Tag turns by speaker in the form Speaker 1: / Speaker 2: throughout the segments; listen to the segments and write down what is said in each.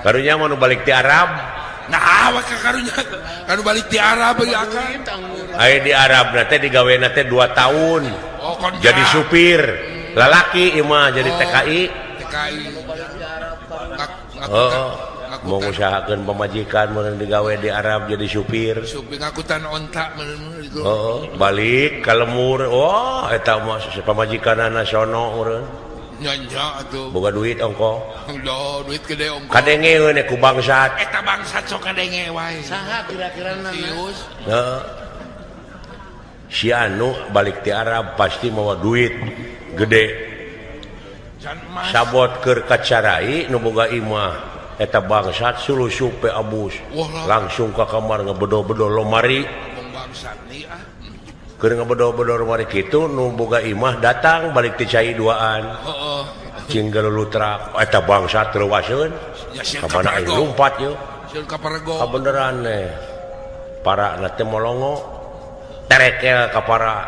Speaker 1: karunya mau balik di Arab.
Speaker 2: Nah, awak karunya kan balik di Arab ya kan.
Speaker 1: Aya di Arab teh digawena teh 2 tahun.
Speaker 2: Oh, kon
Speaker 1: jadi supir. Lalaki ieu mah jadi TKI.
Speaker 2: TKI.
Speaker 1: Mau usahakeun pamajikan mun digawe di Arab jadi supir.
Speaker 2: Supir ngakutan onta itu.
Speaker 1: Balik ka lembur. Wah, eta mah pamajikanana sono urang.
Speaker 2: Nya atuh.
Speaker 1: Boga duit ongko.
Speaker 2: Loh, duit gede ongko.
Speaker 1: Kadenge we ku bangsat.
Speaker 2: Eta bangsat sok kadenge wae.
Speaker 3: Saha kira-kirana?
Speaker 2: Serius?
Speaker 1: Si anu balik ti Arab pasti mawa duit gede. Sabot keur kacarai nu boga imah eta bangsat sulusup pe abus. Langsung ka kamar ngabedo-bedo lomari.
Speaker 2: Bangsat nih ah.
Speaker 1: Keur ngabedo-bedo lomari kitu nu boga imah datang balik ti cai duaan.
Speaker 2: Heeh.
Speaker 1: Cing galulutrak eta bangsat leuwaseun. Ka mana aing lumpat yeuh.
Speaker 2: Sieun ka Parego.
Speaker 1: Beneran teh. Para teh molongo. Terekel ka para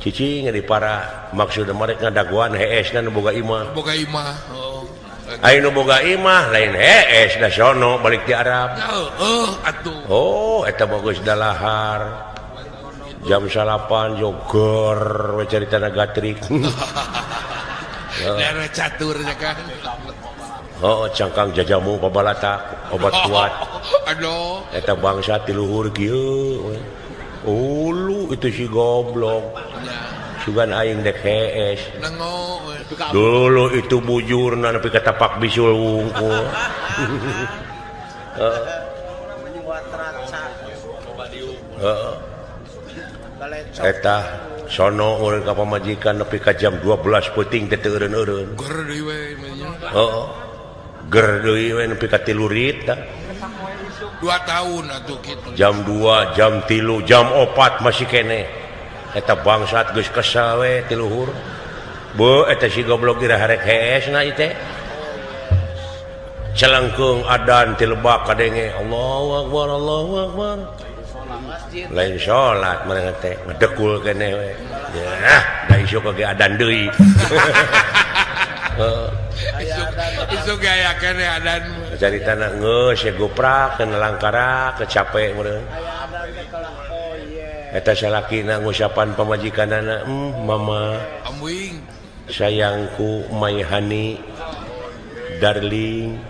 Speaker 1: cicing di para maksud mereka ngadaguan heesna nu boga imah.
Speaker 2: Boga imah. Heeh.
Speaker 1: Aing nu boga imah lain hees da sono balik di Arab.
Speaker 2: Heeh, atuh.
Speaker 1: Oh, eta mah geus dalahar. Jam 8 joger we caritana gatrik.
Speaker 2: Daerah caturnya kan.
Speaker 1: Oh, cangkang jajamu pabalatak obat kuat.
Speaker 2: Aduh.
Speaker 1: Eta bangsa ti luhur kieu. Ulu itu si goblok. Sugan aing dek hees.
Speaker 2: Nengo.
Speaker 1: Dulu itu bujurna nepi ka tapak bisul wungkul. Eta sono urang ka pamajikan nepi ka jam 12 peuting teh teu eureun-eureun.
Speaker 2: Ger deui we nya.
Speaker 1: Heeh. Ger deui we nepi ka 3 rit tah.
Speaker 2: 2 tahun atuh kitu.
Speaker 1: Jam 2, jam 3, jam 4 masih kene. Eta bangsat geus kesel we ti luhur. Beuh eta si goblok ira harek heesna ieu teh. Celengkeung adan ti Lebak kadenge. Allahu Akbar, Allahu Akbar. Lain salat mereka teh ngedekul kene we. Ya, da isu kage adan deui.
Speaker 2: Isu gaya kene adan.
Speaker 1: Caritana geus ya goprak kana langkara kecape meureun. Eta salakina ngusapan pamajikanana, mama.
Speaker 2: Amwing.
Speaker 1: Sayangku, my honey, darling.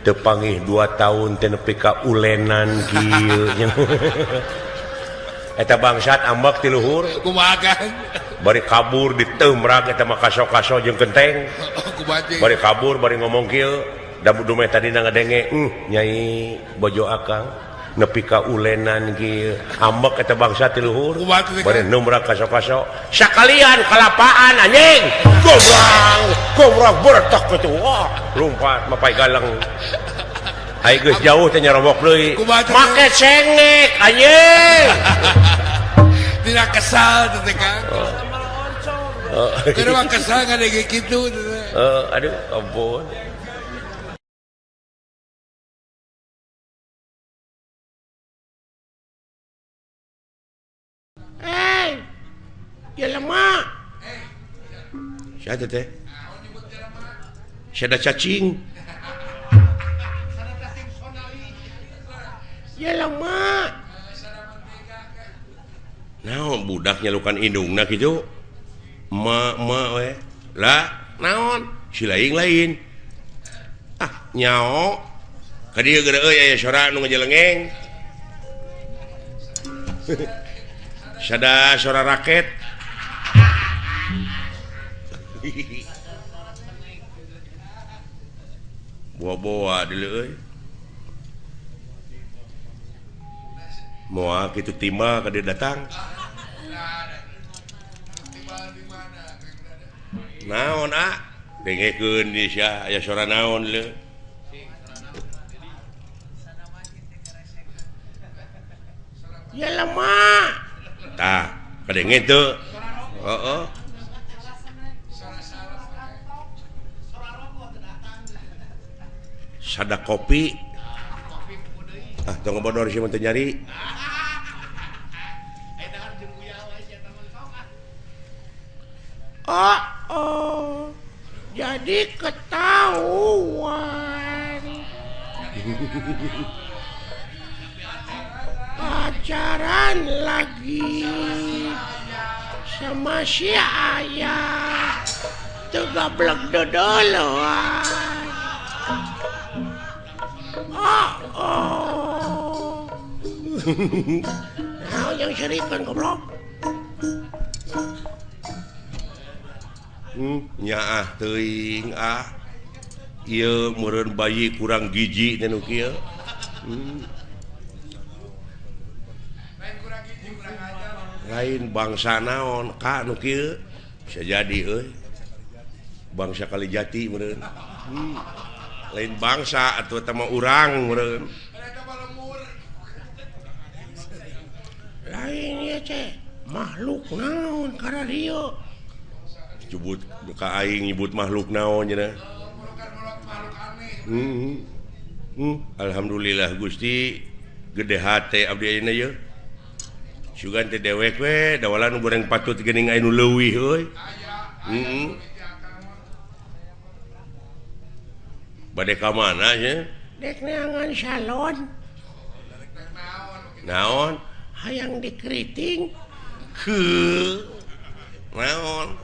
Speaker 1: Tepangih 2 tahun teh nepi ka ulenan kieu. Eta bangsat ambak ti luhur.
Speaker 2: Kumaha kan?
Speaker 1: Bari kabur diteumrag eta mah kaso-kaso jeung genteng. Bari kabur bari ngomong kieu. Da dume tadi ngadenge, Nyai bojo akang nepi ka ulenan kieu. Ambak eta bangsat ti luhur. Bari neumrag kaso-kaso. Sakalian kalapaan anjing. Gobrang bertak kitu. Wah, lumpat mapai galeng. Ai geus jauh teh nyarobok deui. Make cengek anjing.
Speaker 2: Tidak kesal teh kan. Keur mah kesal ngadege kitu.
Speaker 1: Aduh ampun. Ya lama. Siapa teh? Siapa cacing? Ya lama. Naon budak nyalukan indungna kitu? Ma we. Lah, naon? Si lain. Ah, nyao. Ka dieu geura euy aya sora nu ngajelengeng. Sada sora raket. Boa-boa deuleu euy. Moal kitu timba ka dieu datang. Naon dengekeun di sia aya sora naon leuh. Ya lama. Tah, kadenge teu. Heeh. Sada kopi. Tong bodor si teu nyari.
Speaker 3: Jadi ketahuan. Pacaran lagi sama si ayah. Tegablek dodoloan. Nah, yang serikan goblok.
Speaker 1: Nyaah teuing ieu meureun bayi kurang giji teh nu kieu. Lain bangsa naon ka nu kieu bisa jadi euy. Bangsa Kalijati meureun. Lain bangsa atuh eta mah urang meureun.
Speaker 3: Lain ieu teh makhluk naon kana dieu.
Speaker 1: Nyebut ka aing nyebut makhluk naon cenah. Alhamdulillah Gusti gede hate abdi ayeuna ye. Sugan teh dewek we dawalan nu goreng patut geuning aya nu leuwih euy. Bade ka mana nya?
Speaker 3: Dek neangan salon.
Speaker 1: Naon?
Speaker 3: Hayang dikeriting.
Speaker 1: Naon?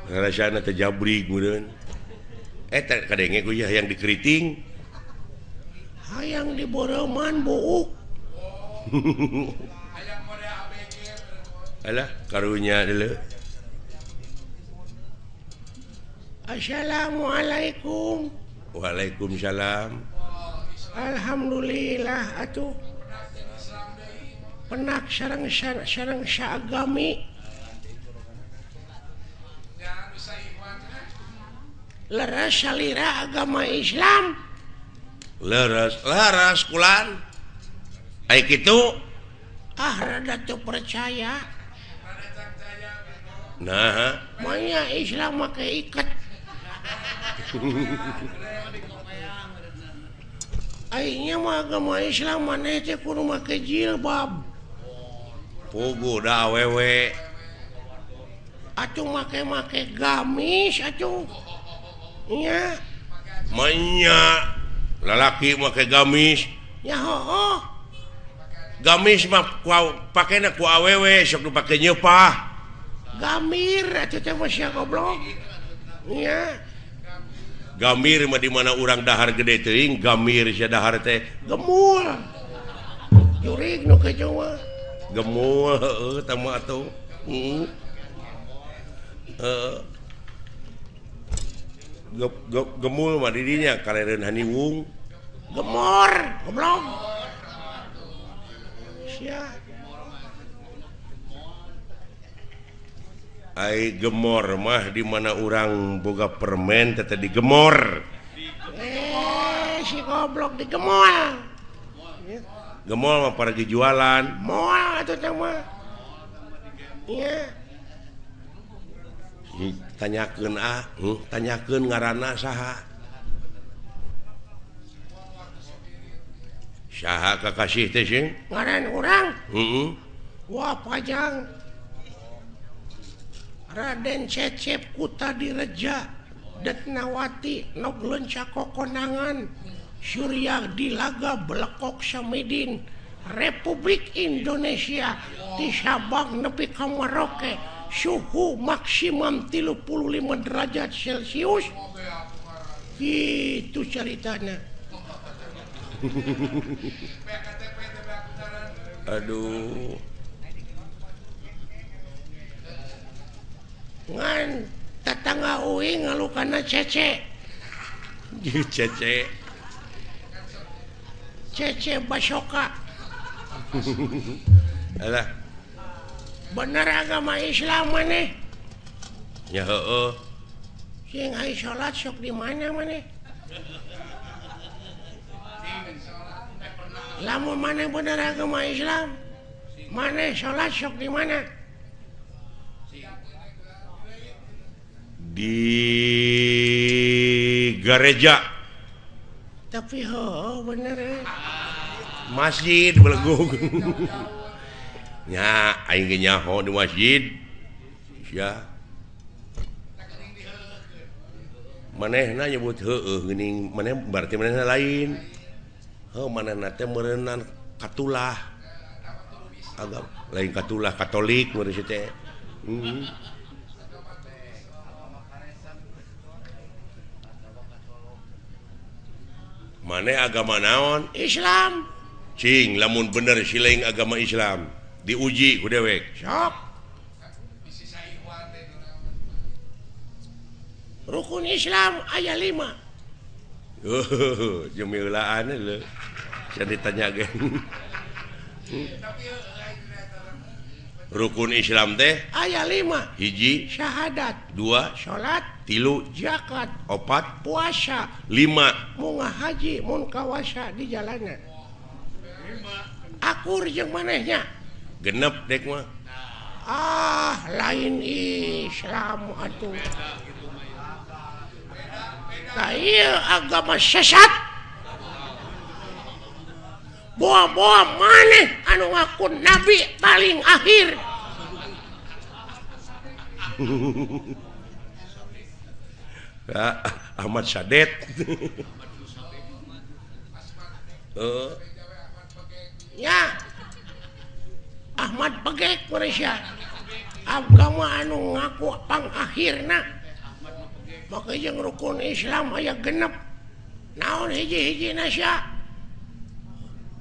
Speaker 1: Rasana teh jabrig meureun. Eta kadenge ku hayang dikeriting.
Speaker 3: Hayang diboroman buuk.
Speaker 1: Alah karunya deuleu.
Speaker 3: Assalamualaikum.
Speaker 1: Waalaikumsalam.
Speaker 3: Alhamdulillah atuh. Penak sareng saagami. Leres salira agama Islam.
Speaker 1: Leres kulan. Ai kitu.
Speaker 3: Rada teu percaya.
Speaker 1: Nah,
Speaker 3: Manya Islam make iket. Aingnya mah agama Islam maneh teh kudu make jilbab.
Speaker 1: Pugu da awewe.
Speaker 3: Atuh make gamis atuh. Nya.
Speaker 1: Manya lalaki make gamis.
Speaker 3: Ya heuh.
Speaker 1: Gamis mah pakena ku awewe sok dipake nyeupah.
Speaker 3: Gamir atuh teh mah sia goblok. Nya.
Speaker 1: Gamir mah di mana urang dahar gede teuing, gamir sia dahar teh
Speaker 3: Gemul. Jurig nu kitu mah.
Speaker 1: gemul heueuh tah mah atuh. Gemul mah di dinya kalereun haniwung.
Speaker 3: Gemor, goblok. Sia.
Speaker 1: Ai gemor mah di mana urang boga permen teh digemor.
Speaker 3: Si goblok digemol.
Speaker 1: Gemol mah pergi jualan.
Speaker 3: Moal atuh teh mah. Iya.
Speaker 1: Tanyakeun tanyakeun ngaranna saha? Saha kakasih teh sing?
Speaker 3: Ngaran urang.
Speaker 1: Wah
Speaker 3: pajang. Raden Cecep Kutadireja Detnawati Noglen Cakokonangan Surya Dilaga Belekok Samidin Republik Indonesia di Sabang nepi ka Merauke suhu maksimum 35 derajat Celcius gitu ceritanya.
Speaker 1: Aduh.
Speaker 3: Ngan tetangga uing ngalukana Cece. Cece Basoka.
Speaker 1: Alah.
Speaker 3: Bener agama Islam maneh?
Speaker 1: Ya heueuh.
Speaker 3: Sing aya salat sok di mana maneh? Lamun maneh bener agama Islam, maneh salat sok di mana?
Speaker 1: Di gereja.
Speaker 3: Tapi bener.
Speaker 1: Masjid belegug. Nya aing ge nyaho di masjid. Ya. manehna nyebut heueuh geuning maneh berarti manehna lain manehna teh meureunnan katulah agama lain katulah Katolik meureun teh maneh agama naon
Speaker 3: Islam
Speaker 1: cing lamun bener sileing agama Islam diuji ku dewek
Speaker 3: sok rukun Islam aya 5
Speaker 1: jemilaan lho saya ditanya gen rukun Islam teh
Speaker 3: aya 5
Speaker 1: hiji
Speaker 3: syahadat
Speaker 1: 2
Speaker 3: salat
Speaker 1: 3
Speaker 3: zakat
Speaker 1: 4
Speaker 3: puasa
Speaker 1: 5
Speaker 3: munggah haji mun kawasa di jalanan akur jeung manehnya
Speaker 1: genep dek mah
Speaker 3: lain Islam atuh ieu agama sesat boa-boa maneh anu ngaku nabi paling akhir
Speaker 1: Ahmad Sadet
Speaker 3: ya Ahmad Begek Malaysia agama anu ngaku pangakhirna maka jeung rukun Islam aya genep naon hiji-hiji nasya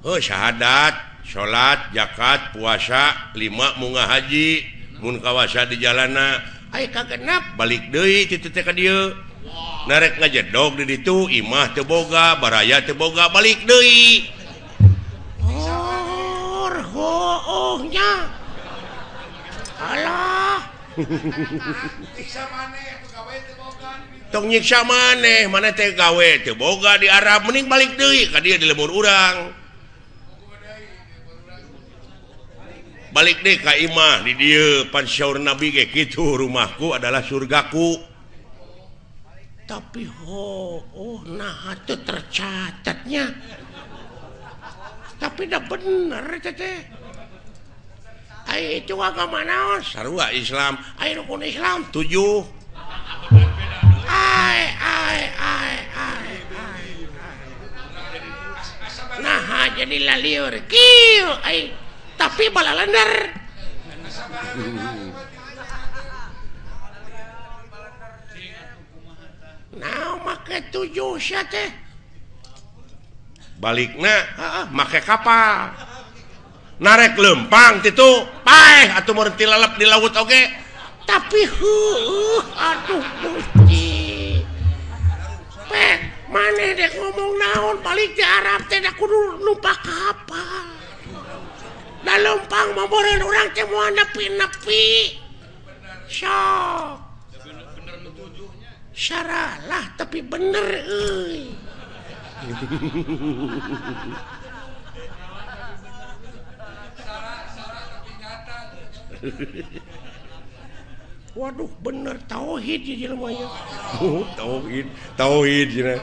Speaker 1: syahadat salat zakat puasa 5 munggah haji mun kawasa di jalanna
Speaker 3: aya kagenep
Speaker 1: balik deui ti teh ka dieu narek ngajedog di ditu imah teu boga baraya teu boga balik deui
Speaker 3: nya alah
Speaker 1: tong nyiksa maneh mana teh gawe teu boga di Arab mending balik deui ka dieu di lemur urang balik deh ka imah di dieu pan syaur nabi ge kitu rumahku adalah surgaku
Speaker 3: tapi nah itu tercatatnya tapi dah bener teh itu agama naon
Speaker 1: sarua Islam
Speaker 3: rukun Islam
Speaker 1: 7
Speaker 3: nah jadi laliur kieu tapi balalender nah make 7 sia teh
Speaker 1: balikna make kapal narek lempang titu paeh atuh meureun ti lalap di laut oge
Speaker 3: tapi aduh Gusti pek maneh dek ngomong naon balik di Arab teh da kudu numpak kapal da lempang mah meureun urang teh moal nepi-nepi sok syaralah tapi bener euy waduh bener tauhid ya jelema ya
Speaker 1: tauhid cenah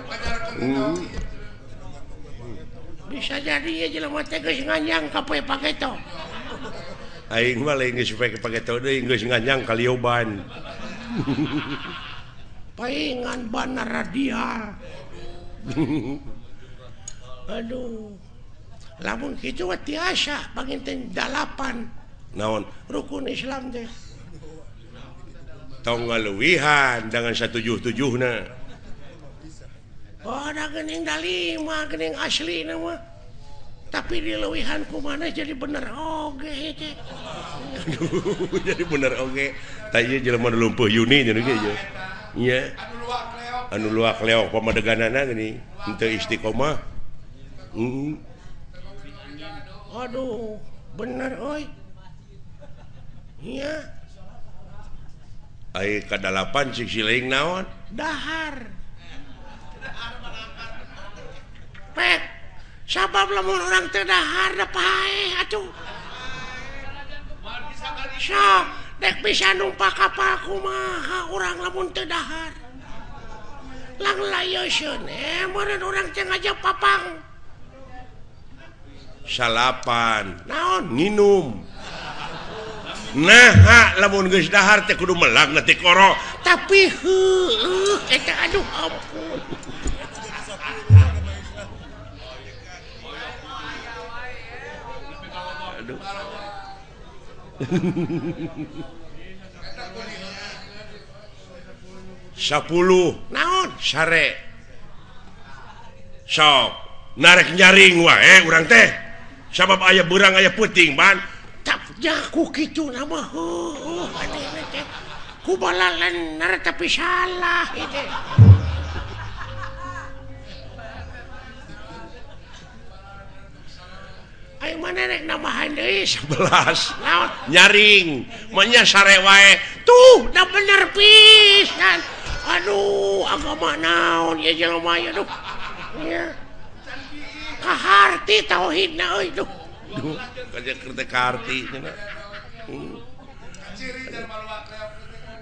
Speaker 3: bisa jadi ya jelema teh geus nganyang ka poe pageto
Speaker 1: aing mah lain geus poe pageto deui geus nganyang ka lioban
Speaker 3: paingan bana radial aduh lamun kitu mah tiasa panginten 8
Speaker 1: naon
Speaker 3: rukun Islam teh
Speaker 1: tong ngaluwihan dengan 177 na
Speaker 3: ada geuning da 5 geuning asli nama tapi dileuwihan ku mana jadi bener oge teh
Speaker 1: jadi bener oge ta ieu jelema nu lumpuh Yuni nya ge ieu nya anu luak leok pamadeganana geuning henteu istiqomah
Speaker 3: aduh bener oi iya
Speaker 1: ai kadalapan cik sileing naon
Speaker 3: dahar pek sabab lamun urang teu dahar da paeh atuh sok dek bisa numpak kapal kumaha urang lamun teu dahar lang layeusieun meureun urang teh ngajak papang
Speaker 1: salapan
Speaker 3: naon
Speaker 1: nginum nah lamun geus dahar teh kudu melag na ti koro
Speaker 3: tapi eta aduh ampun. Aduh.
Speaker 1: 10
Speaker 3: Naon?
Speaker 1: sare sok narik nyaring wae urang teh sabab aya beurang aya puting ban
Speaker 3: Tak jaku kitu nama aneh teh. Ku balalan nara tapi salah itu. Ayo mana rek nambahan deui
Speaker 1: 11
Speaker 3: naon?
Speaker 1: nyaring manya sare wae
Speaker 3: Tuh, dah bener pisan. Aduh, agama naon ya jelema ya duh. Ya. Kaharti tauhidna euy duh.
Speaker 1: duh kaja kerja karti cenah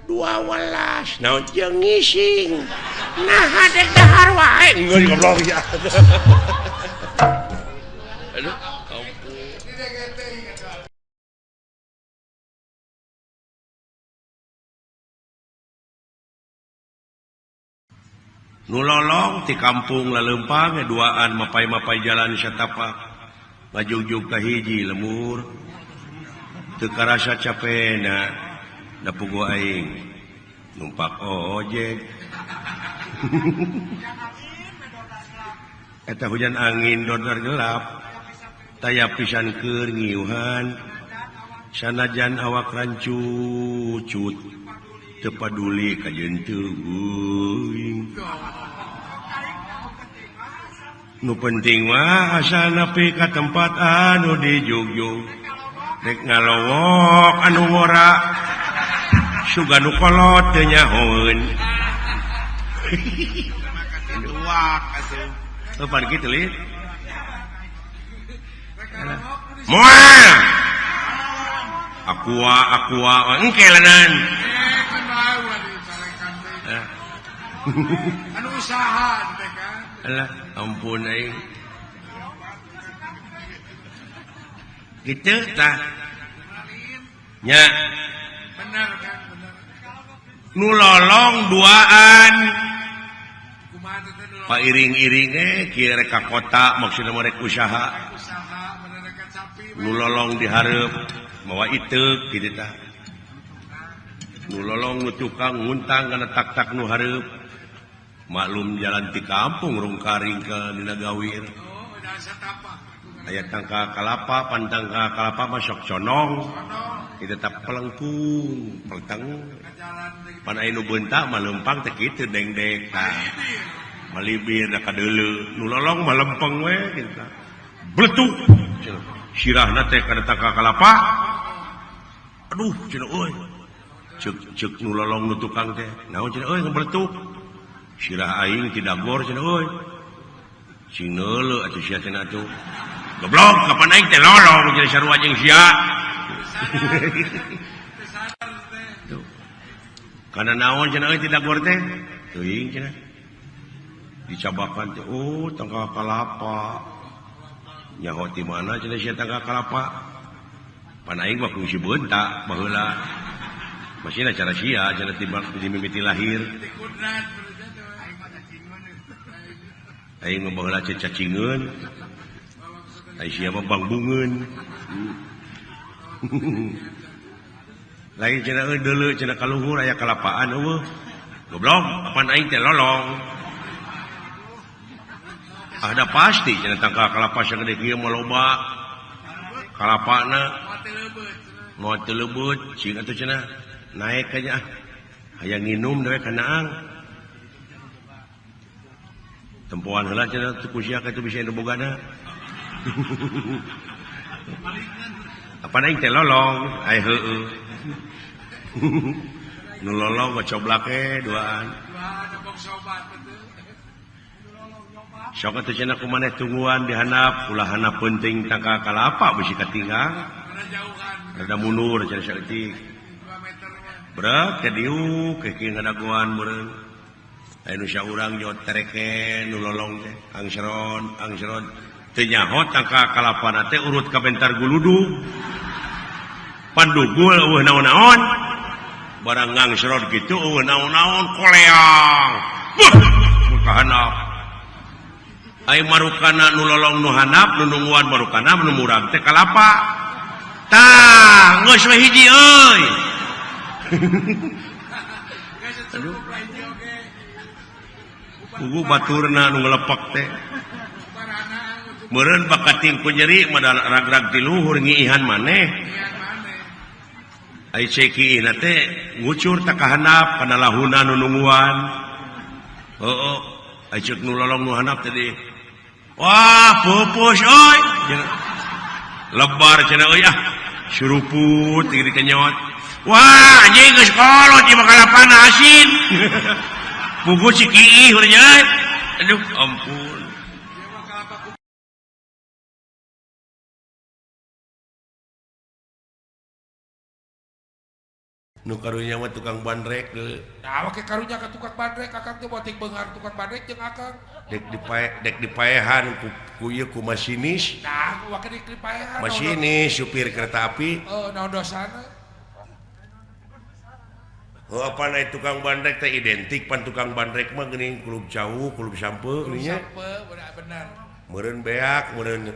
Speaker 3: 12
Speaker 1: naon
Speaker 3: jeung ngising. Nah, hadek dahar wae.
Speaker 1: ngeun goblok ya aduh nu lolong ti kampung lalempang duaan mapai-mapai jalan satapak ngajugjug ka hiji lemur teu karasa capena da pugu aing numpak ojek eta hujan angin dodar gelap taya pisan keur ngiuhan sanajan awak rancucut teu paduli ka jeunteung uing nu penting mah asal nepi ka tempat anu dijugjug rek ngalowok anu ngora suga nu kolot teu nyahoeun duak atuh tepan kitu li moal aqua engke lanan
Speaker 2: anu usaha teh kan
Speaker 1: alah ampun aing kitu tah nya
Speaker 2: bener kan bener
Speaker 1: nu lolong duaan
Speaker 2: kumaha teh dulu
Speaker 1: pairing-iring kieu rek ka kota maksudna mah rek usaha
Speaker 2: usaha bener kan sapi
Speaker 1: nu lolong dihareup mawa iteuk kitu tah nu lolong nu tukang nguntang kana tak-tak nu hareup maklum jalan ti kampung rung karing ka dina gawir
Speaker 2: oh udah satapa
Speaker 1: aya tangka kalapa pantangka kalapa mah sok conong kitu tah pelengkung pelteng
Speaker 2: jalan
Speaker 1: pan aya nu beuntak mah leumpang teh kitu dengdek tah malibir da kadeuleu nu lolong mah lempeng we kitu tah bletuk sirahna teh kana tangka kalapa aduh cenah euy ceuk nu lolong nu tukang teh naon cenah euy ngabeletuk sirah aing ti dagor cenah euy sing neuleuh atuh sia cenah atuh goblok kapan aing teh lolong jadi sarua jeung sia kana naon cenah euy ti dagor teh teuing cenah dicabakan teh oh tangka kalapa nyaho ti mana cenah sia tangka kalapa pan aing mah kungsi beuntak baheula masih cara sia cara tiba di mimiti lahir aing mah baheula cacingeun ai sia mah bangbungeun lain cenah euy deuleu cenah kaluhur aya kalapaan eueuh goblok apan aing teh lolong ada pasti cenah tangka kalapa sagede kieu mah loba kalapana moal teu leubeut cing atuh cenah naik aja aya nginum dewe kanaang tempoan heula cenah teu kusia ka teu bisa anu bogana apa aing teh lolong ai heueuh nu lolong mah coblake duaan sok atuh cenah kumaneh tungguan dihandap ulah handap penting tangka kalapa bisi katinggal rada mundur cenah saeutik berat ke diu ke kieu ngadaguan meureun aya nu saurang jot tereken nu lolong teh angsron teu nyaho tangka kalapana teh urut ka bentar guludug pandugul eueuh naon-naon barang ngangserot gitu naon-naon koleang muka hanap ai marukana nu lolong nu hanap nu nungguan marukana nu murang teh kalapa tah geus we hiji euy aduh ugu baturna nu nglepek teh meureun bakating ku nyeri modal rag-rag di luhur ngiihan maneh ai ceki na teh ngucur tak kahandap kana lahuna nu nungguan heuh ai ceuk nu lolong nu handap tadi wah pupus euy lebar cenah euy suruput tinggi kenyot wah anjing geus kolot ieu bakalapan asin pugu ciki urang nya aduh ampun nu karunya mah tukang bandrek deui.
Speaker 2: Nah, make karunya ka tukang bandrek akang teh boting beungar tukang bandrek jeung akang.
Speaker 1: Dek dipaehan ku ieu ku masinis.
Speaker 2: Nah, wake dik dipaehan.
Speaker 1: Masinis supir kereta api.
Speaker 2: Naon dosana?
Speaker 1: Oh apa naik tukang bandrek teh identik pan tukang bandrek mah geuning kulub jauh, kulub sampe geuning nya.
Speaker 2: Bener.
Speaker 1: Meureun beak, meureun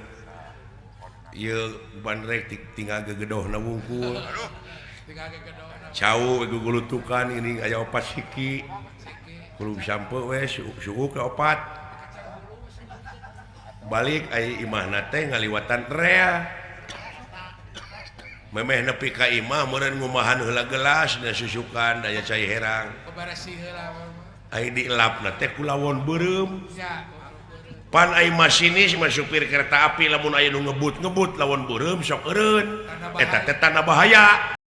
Speaker 1: ieu bandrek tinggal gegedohna wungkul. Aduh.
Speaker 2: Tinggal gegedohna.
Speaker 1: Cau gugulutukan ini aya opat siki kulub sampe we suuk ke opat balik aya imahna teh ngaliwatan rea memeh nepi ka imah meureun ngumahan heula gelas dan susukan daya cai herang
Speaker 2: bebaresi heula
Speaker 1: ai dielapna teh ku lawon beureum pan ai masinis mah supir kereta api lamun aya nu ngebut lawon beureum sok eureun eta teh tanda bahaya.